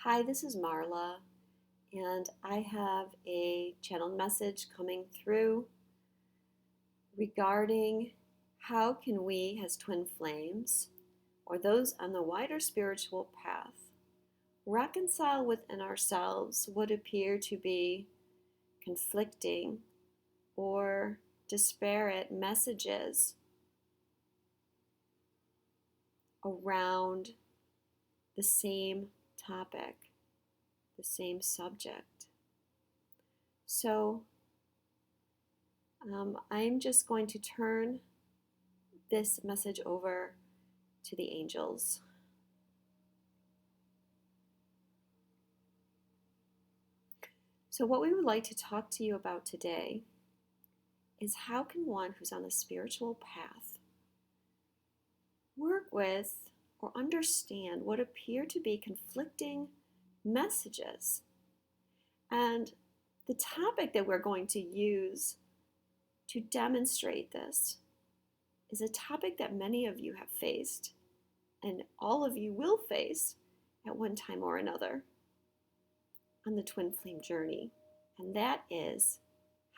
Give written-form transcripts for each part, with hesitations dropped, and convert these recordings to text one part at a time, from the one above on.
Hi, this is Marla, and I have a channeled message coming through regarding how can we, as twin flames, or those on the wider spiritual path, reconcile within ourselves what appear to be conflicting or disparate messages around the same topic, the same subject. So I'm just going to turn this message over to the angels. So what we would like to talk to you about today is how can one who's on a spiritual path work with or understand what appear to be conflicting messages. And the topic that we're going to use to demonstrate this is a topic that many of you have faced and all of you will face at one time or another on the twin flame journey. And that is,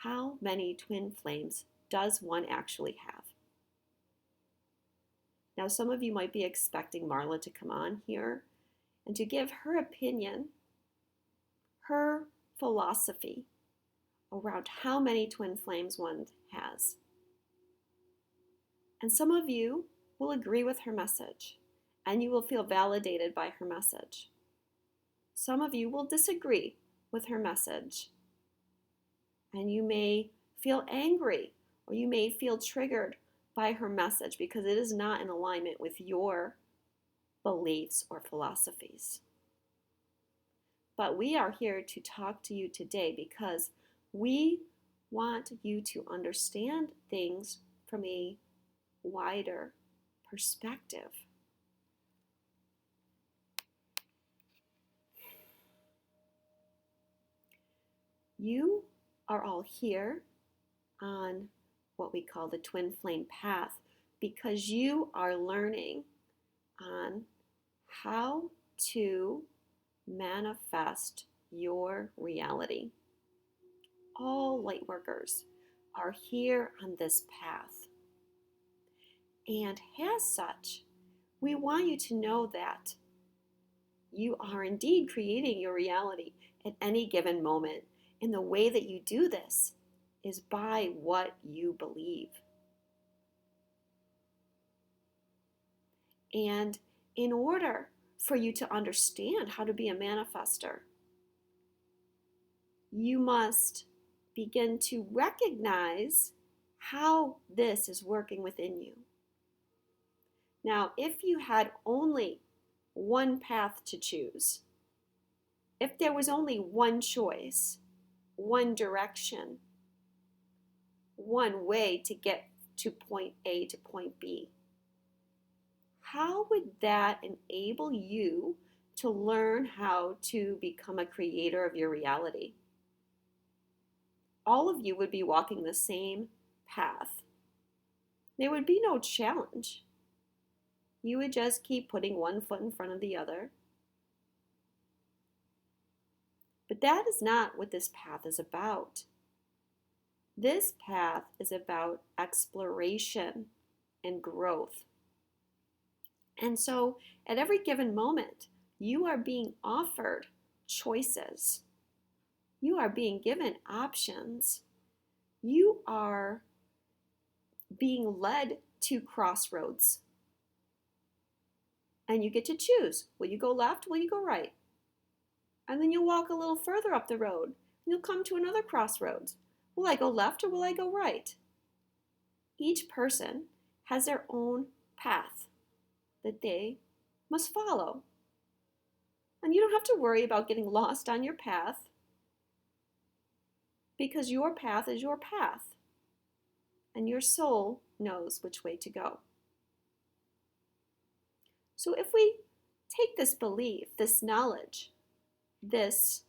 how many twin flames does one actually have? Now, some of you might be expecting Marla to come on here and to give her opinion, her philosophy around how many twin flames one has. And some of you will agree with her message and you will feel validated by her message. Some of you will disagree with her message and you may feel angry or you may feel triggered by her message because it is not in alignment with your beliefs or philosophies. But we are here to talk to you today because we want you to understand things from a wider perspective. You are all here on what we call the twin flame path because you are learning on how to manifest your reality. All light workers are here on this path. And as such, we want you to know that you are indeed creating your reality at any given moment. And the way that you do this is by what you believe. And in order for you to understand how to be a manifester, you must begin to recognize how this is working within you. Now, if you had only one path to choose, if there was only one choice, one direction, one way to get to point A to point B, how would that enable you to learn how to become a creator of your reality? All of you would be walking the same path. There would be no challenge. You would just keep putting one foot in front of the other. But that is not what this path is about. This path is about exploration and growth. And so at every given moment, you are being offered choices. You are being given options. You are being led to crossroads. And you get to choose. Will you go left? Will you go right? And then you'll walk a little further up the road. And you'll come to another crossroads. Will I go left or will I go right? Each person has their own path that they must follow. And you don't have to worry about getting lost on your path because your path is your path. And your soul knows which way to go. So if we take this belief, this knowledge, this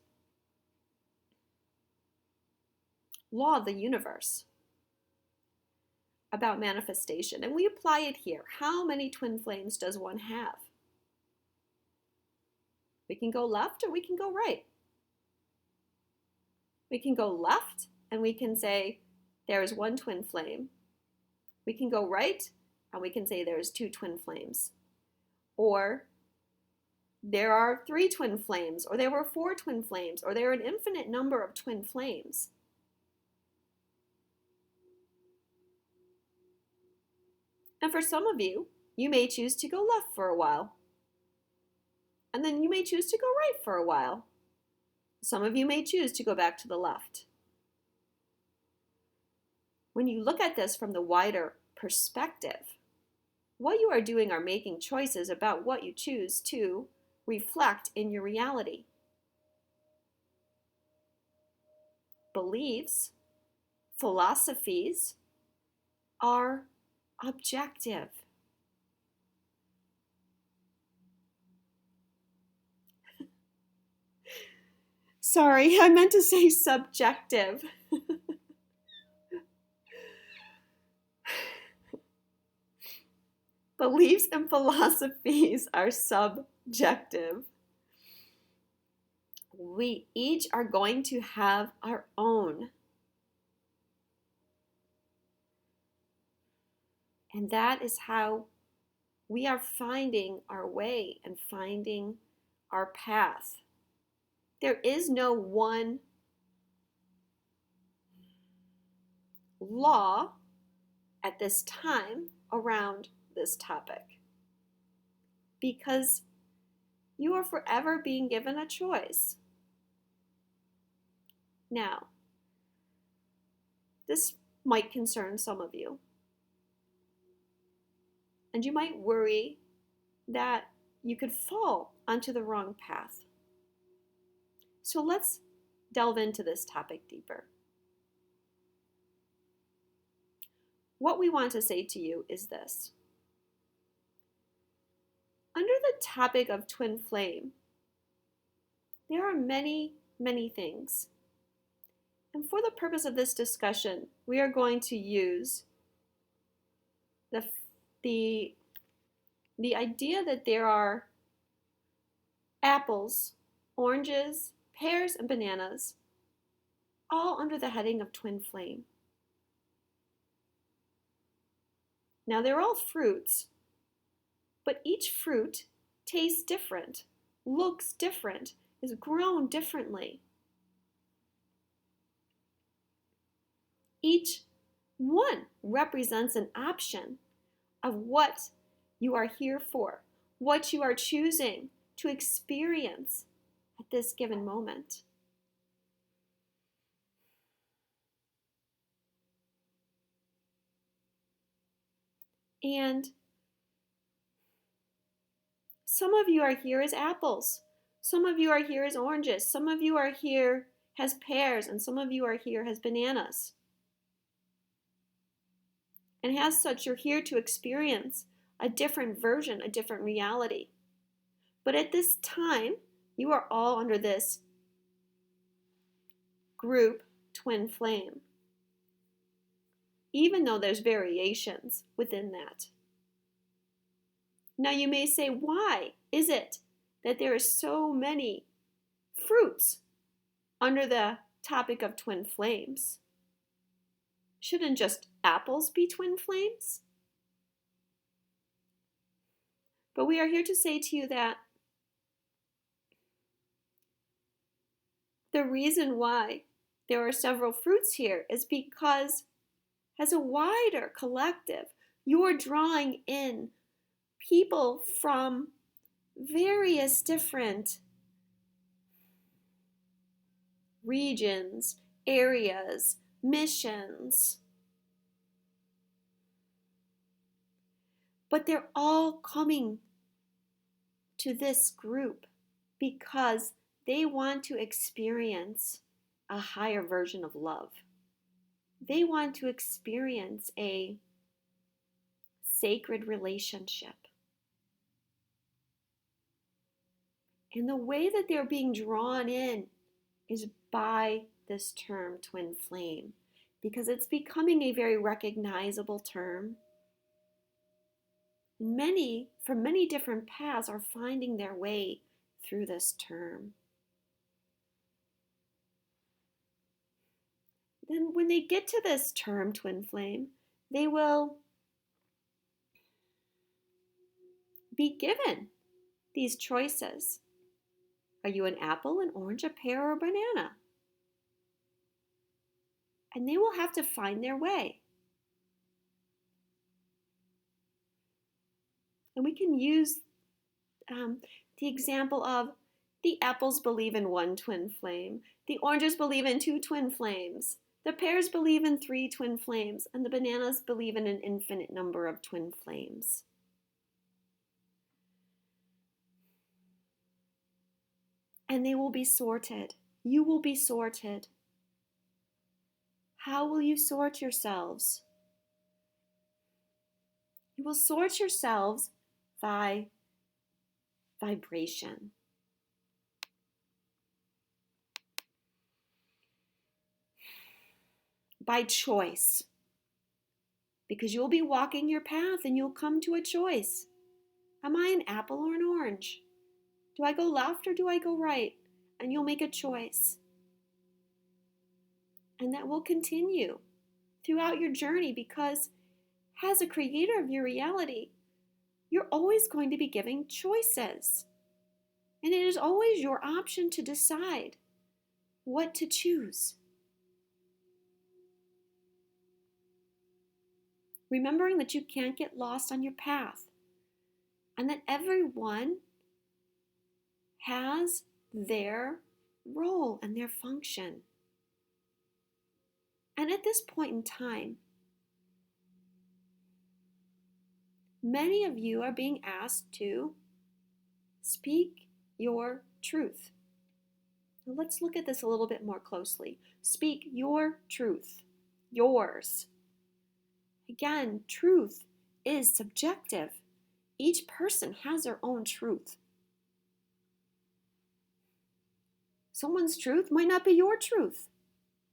law of the universe about manifestation, and we apply it here, how many twin flames does one have? We can go left or we can go right. We can go left and we can say there is one twin flame. We can go right and we can say there's two twin flames. Or there are 3 twin flames, or there were 4 twin flames, or there are an infinite number of twin flames. And for some of you, you may choose to go left for a while. And then you may choose to go right for a while. Some of you may choose to go back to the left. When you look at this from the wider perspective, what you are doing are making choices about what you choose to reflect in your reality. Beliefs, philosophies are objective. Sorry, I meant to say subjective. Beliefs and philosophies are subjective. We each are going to have our own. And that is how we are finding our way and finding our path. There is no one law at this time around this topic, because you are forever being given a choice. Now, this might concern some of you, and you might worry that you could fall onto the wrong path. So let's delve into this topic deeper. What we want to say to you is this. Under the topic of twin flame, there are many, many things. And for the purpose of this discussion, we are going to use the idea that there are apples, oranges, pears, and bananas, all under the heading of twin flame. Now, they're all fruits, but each fruit tastes different, looks different, is grown differently. Each one represents an option of what you are here for, what you are choosing to experience at this given moment. And some of you are here as apples. Some of you are here as oranges. Some of you are here as pears. And some of you are here as bananas. And as such, you're here to experience a different version, a different reality. But at this time, you are all under this group twin flame, even though there's variations within that. Now you may say, why is it that there are so many fruits under the topic of twin flames? Shouldn't just apples be twin flames? But we are here to say to you that the reason why there are several fruits here is because as a wider collective, you're drawing in people from various different regions, areas, missions. But they're all coming to this group because they want to experience a higher version of love. They want to experience a sacred relationship. And the way that they're being drawn in is by this term twin flame, because it's becoming a very recognizable term. Many, from many different paths, are finding their way through this term. Then when they get to this term, twin flame, they will be given these choices. Are you an apple, an orange, a pear, or a banana? And they will have to find their way. And we can use the example of the apples believe in one twin flame, the oranges believe in two twin flames, the pears believe in three twin flames, and the bananas believe in an infinite number of twin flames. And they will be sorted. You will be sorted. How will you sort yourselves? You will sort yourselves by vibration. By choice. Because you'll be walking your path and you'll come to a choice. Am I an apple or an orange? Do I go left or do I go right? And you'll make a choice. And that will continue throughout your journey because as a creator of your reality, you're always going to be giving choices. And it is always your option to decide what to choose. Remembering that you can't get lost on your path and that everyone has their role and their function. And at this point in time, many of you are being asked to speak your truth. Now let's look at this a little bit more closely. Speak your truth, yours. Again, truth is subjective. Each person has their own truth. Someone's truth might not be your truth,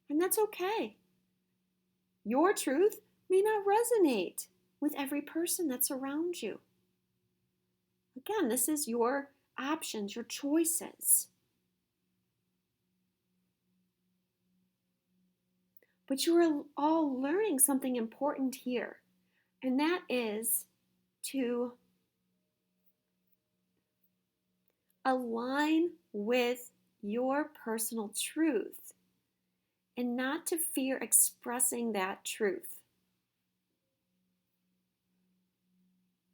and that's okay. Your truth may not resonate with every person that's around you. Again, this is your options, your choices. But you're all learning something important here, and that is to align with your personal truth and not to fear expressing that truth.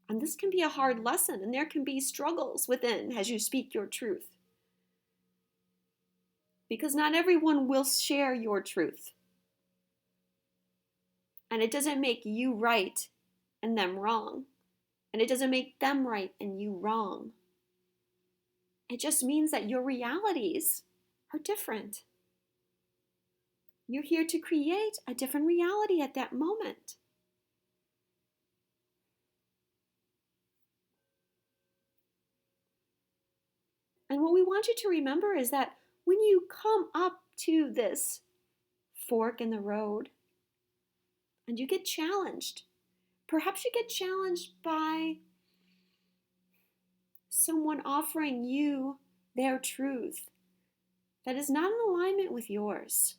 And this can be a hard lesson, and there can be struggles within as you speak your truth. Because not everyone will share your truth. And it doesn't make you right and them wrong. And it doesn't make them right and you wrong. It just means that your realities are different. You're here to create a different reality at that moment. And what we want you to remember is that when you come up to this fork in the road and you get challenged, perhaps you get challenged by someone offering you their truth that is not in alignment with yours.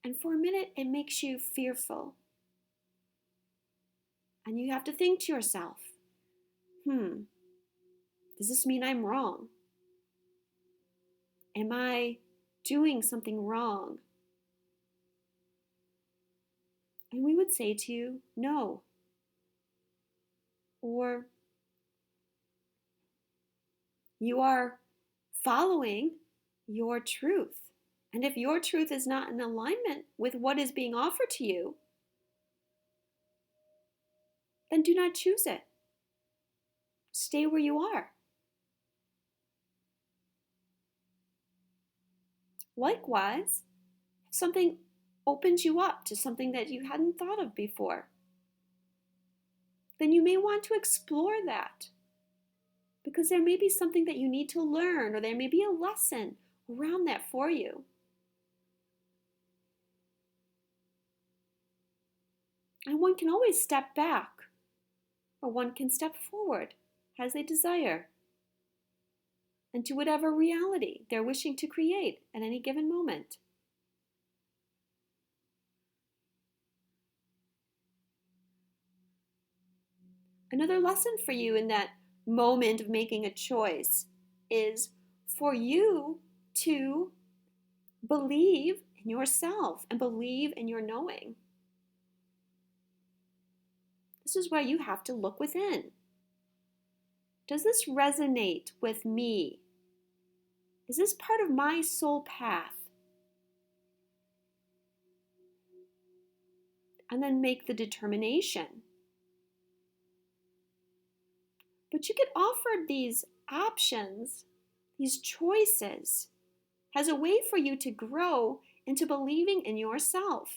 And for a minute, it makes you fearful. And you have to think to yourself, does this mean I'm wrong? Am I doing something wrong? And we would say to you, no. Or you are following your truth. And if your truth is not in alignment with what is being offered to you, then do not choose it. Stay where you are. Likewise, if something opens you up to something that you hadn't thought of before, then you may want to explore that because there may be something that you need to learn, or there may be a lesson around that for you. And one can always step back, or one can step forward as they desire. and to whatever reality they're wishing to create at any given moment. Another lesson for you in that moment of making a choice is for you to believe in yourself and believe in your knowing. This is where you have to look within. Does this resonate with me? Is this part of my soul path? And then make the determination. But you get offered these options, these choices, as a way for you to grow into believing in yourself.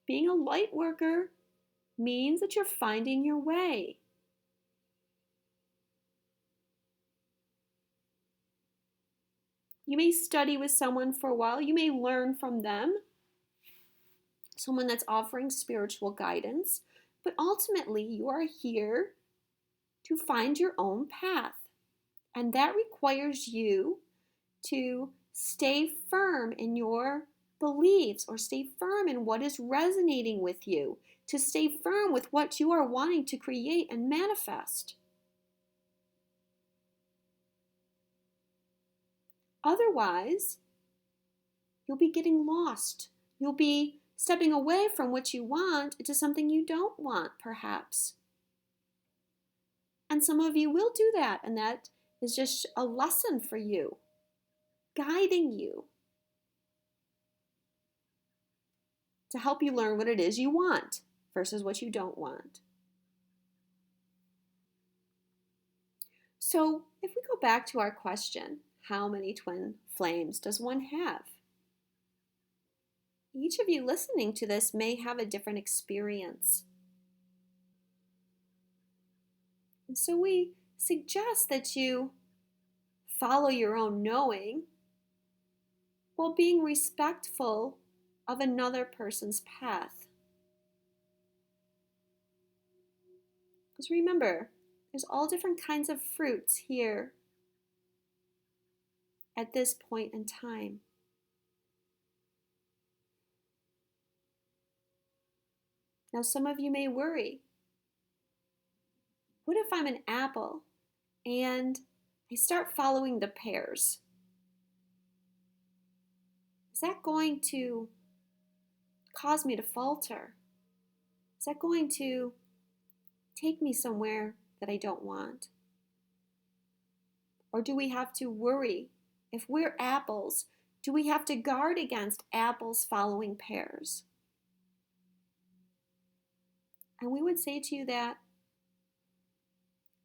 Being a light worker means that you're finding your way. You may study with someone for a while. You may learn from them, someone that's offering spiritual guidance. But ultimately, you are here to find your own path. And that requires you to stay firm in your beliefs or stay firm in what is resonating with you, to stay firm with what you are wanting to create and manifest. Otherwise, you'll be getting lost. You'll be stepping away from what you want into something you don't want, perhaps. And some of you will do that, and that is just a lesson for you, guiding you to help you learn what it is you want versus what you don't want. So if we go back to our question, how many twin flames does one have? Each of you listening to this may have a different experience. And so we suggest that you follow your own knowing while being respectful of another person's path. Because remember, there's all different kinds of fruits here at this point in time. Now, some of you may worry, what if I'm an apple and I start following the pears? Is that going to cause me to falter? Is that going to take me somewhere that I don't want? Or do we have to worry? If we're apples, do we have to guard against apples following pears? And we would say to you that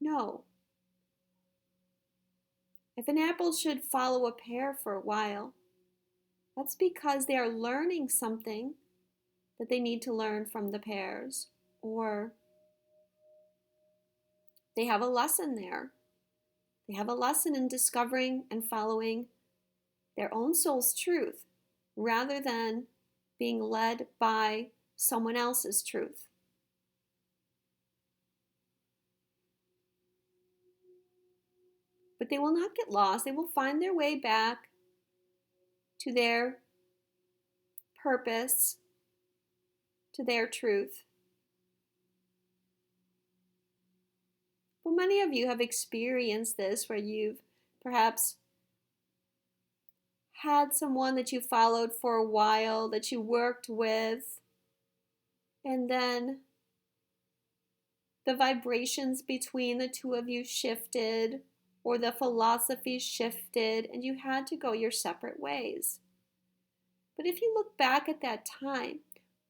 no. If an apple should follow a pear for a while, that's because they are learning something that they need to learn from the pears, or they have a lesson there. They have a lesson in discovering and following their own soul's truth rather than being led by someone else's truth. But they will not get lost. They will find their way back to their purpose, to their truth. Well, many of you have experienced this where you've perhaps had someone that you followed for a while, that you worked with, and then the vibrations between the two of you shifted, or the philosophy shifted, and you had to go your separate ways. But if you look back at that time,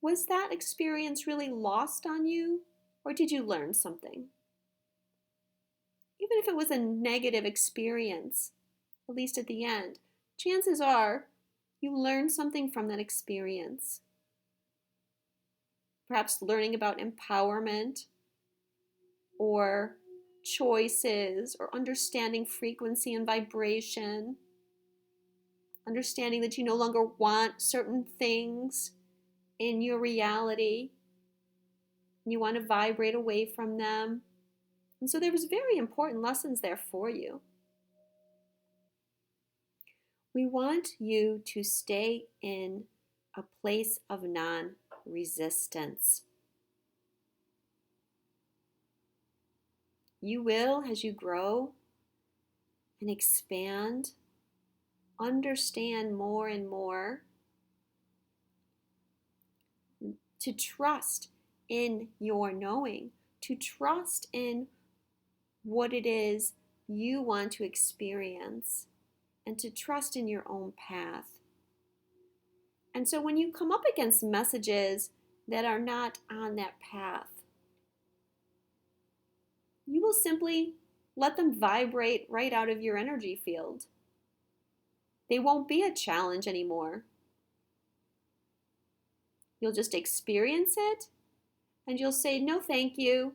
was that experience really lost on you, or did you learn something? Even if it was a negative experience, at least at the end, chances are you learned something from that experience. Perhaps learning about empowerment, or choices, or understanding frequency and vibration, understanding that you no longer want certain things in your reality. You want to vibrate away from them. And so there was very important lessons there for you. We want you to stay in a place of non-resistance. You will, as you grow and expand, understand more and more to trust in your knowing, to trust in what it is you want to experience, and to trust in your own path. And so when you come up against messages that are not on that path, you will simply let them vibrate right out of your energy field. They won't be a challenge anymore. You'll just experience it and you'll say, no, thank you.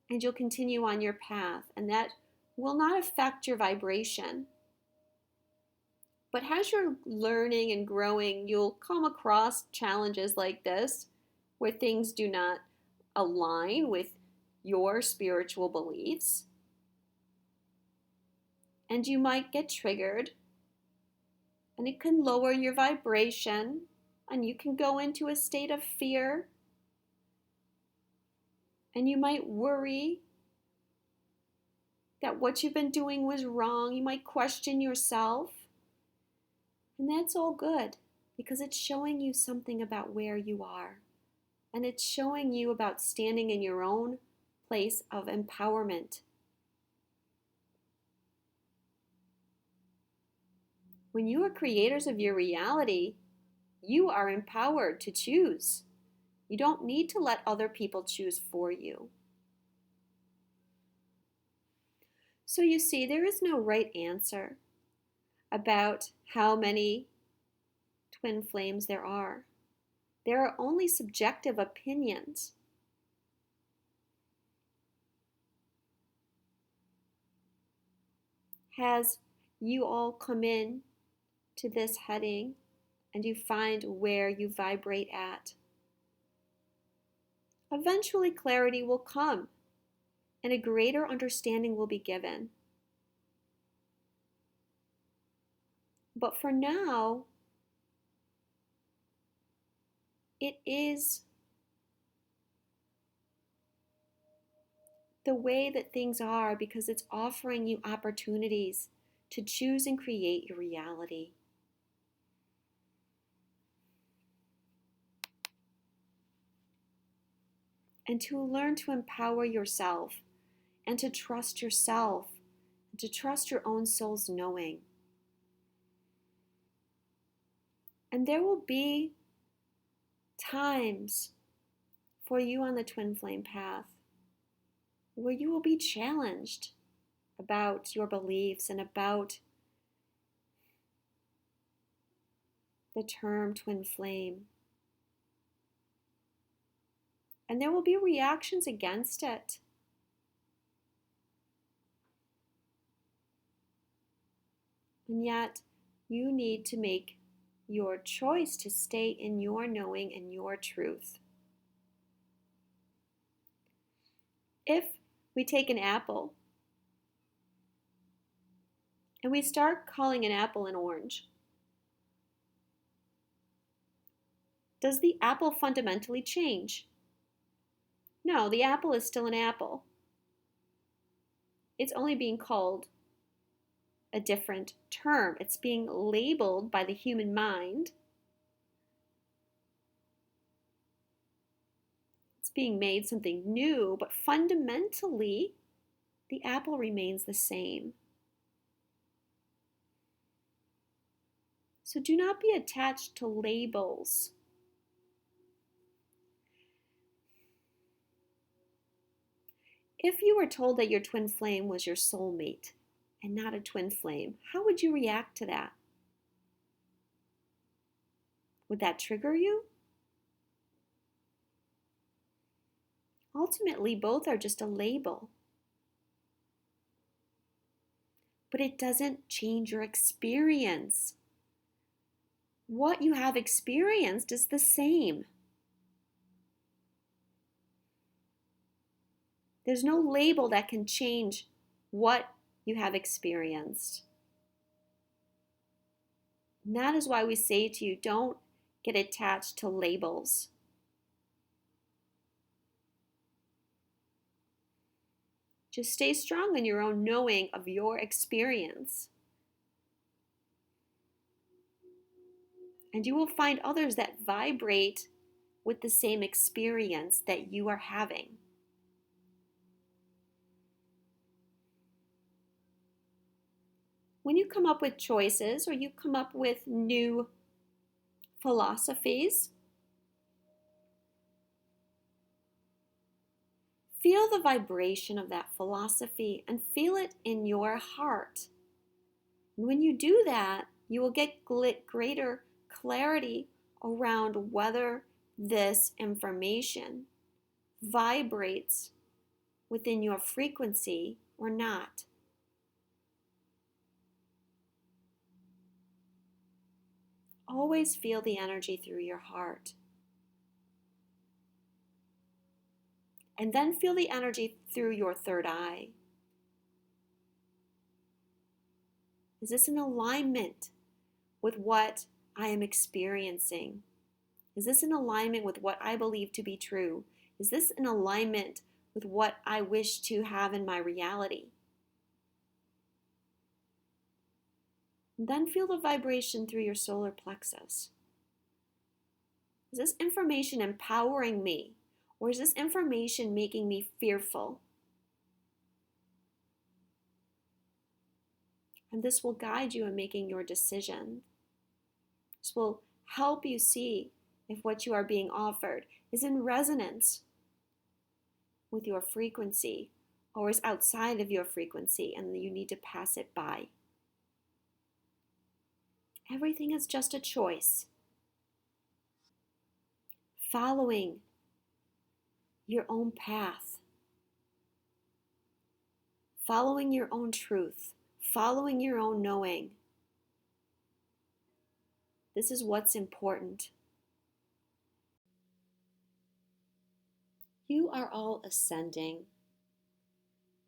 And you'll continue on your path. And that will not affect your vibration. But as you're learning and growing, you'll come across challenges like this where things do not align with your spiritual beliefs. And you might get triggered. And it can lower your vibration. And you can go into a state of fear. And you might worry that what you've been doing was wrong. You might question yourself. And that's all good because it's showing you something about where you are. And it's showing you about standing in your own place of empowerment. When you are creators of your reality, you are empowered to choose. You don't need to let other people choose for you. So you see, there is no right answer about how many twin flames there are. There are only subjective opinions. As you all come in to this heading and you find where you vibrate at, eventually clarity will come and a greater understanding will be given. But for now, it is the way that things are because it's offering you opportunities to choose and create your reality. And to learn to empower yourself and to trust yourself and to trust your own soul's knowing. And there will be times for you on the twin flame path where you will be challenged about your beliefs and about the term twin flame. And there will be reactions against it. And yet, you need to make your choice to stay in your knowing and your truth. If we take an apple and we start calling an apple an orange, does the apple fundamentally change? No, the apple is still an apple. It's only being called a different term. It's being labeled by the human mind. It's being made something new, but fundamentally, the apple remains the same. So do not be attached to labels. If you were told that your twin flame was your soulmate and not a twin flame, how would you react to that? Would that trigger you? Ultimately, both are just a label. But it doesn't change your experience. What you have experienced is the same. There's no label that can change what you have experienced. And that is why we say to you, don't get attached to labels. Just stay strong in your own knowing of your experience. And you will find others that vibrate with the same experience that you are having. When you come up with choices or you come up with new philosophies, feel the vibration of that philosophy and feel it in your heart. And when you do that, you will get greater clarity around whether this information vibrates within your frequency or not. Always feel the energy through your heart. And then feel the energy through your third eye. Is this in alignment with what I am experiencing? Is this in alignment with what I believe to be true? Is this in alignment with what I wish to have in my reality? And then feel the vibration through your solar plexus. Is this information empowering me? Or is this information making me fearful? And this will guide you in making your decision. This will help you see if what you are being offered is in resonance with your frequency or is outside of your frequency and you need to pass it by. Everything is just a choice. Following your own path, following your own truth, following your own knowing. This is what's important. You are all ascending.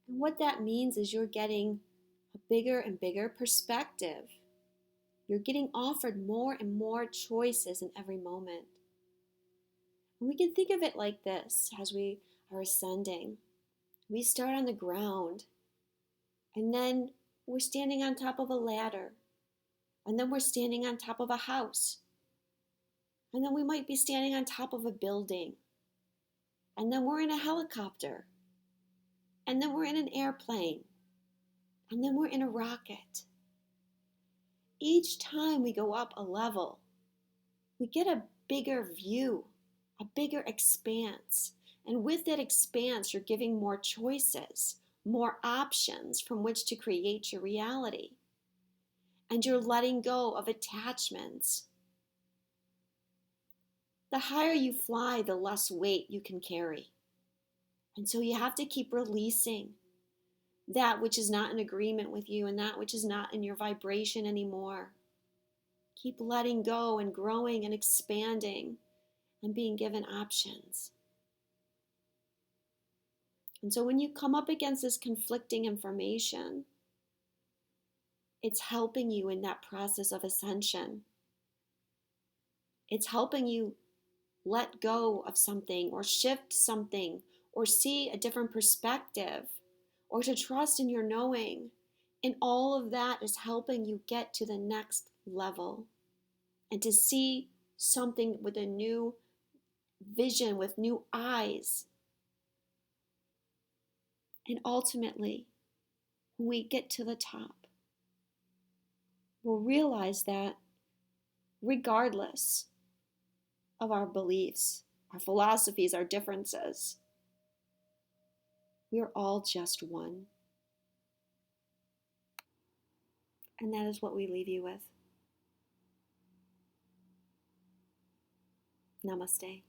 And what that means is you're getting a bigger and bigger perspective. You're getting offered more and more choices in every moment. And we can think of it like this as we are ascending. We start on the ground, and then we're standing on top of a ladder, and then we're standing on top of a house, and then we might be standing on top of a building, and then we're in a helicopter, and then we're in an airplane, and then we're in a rocket. Each time we go up a level, we get a bigger view, a bigger expanse. And with that expanse, you're giving more choices, more options from which to create your reality. And you're letting go of attachments. The higher you fly, the less weight you can carry. And so you have to keep releasing that which is not in agreement with you and that which is not in your vibration anymore. Keep letting go and growing and expanding and being given options. And so when you come up against this conflicting information, it's helping you in that process of ascension. It's helping you let go of something or shift something or see a different perspective or to trust in your knowing. And all of that is helping you get to the next level and to see something with a new vision, with new eyes. And ultimately, when we get to the top, we'll realize that regardless of our beliefs, our philosophies, our differences, we're all just one. And that is what we leave you with. Namaste.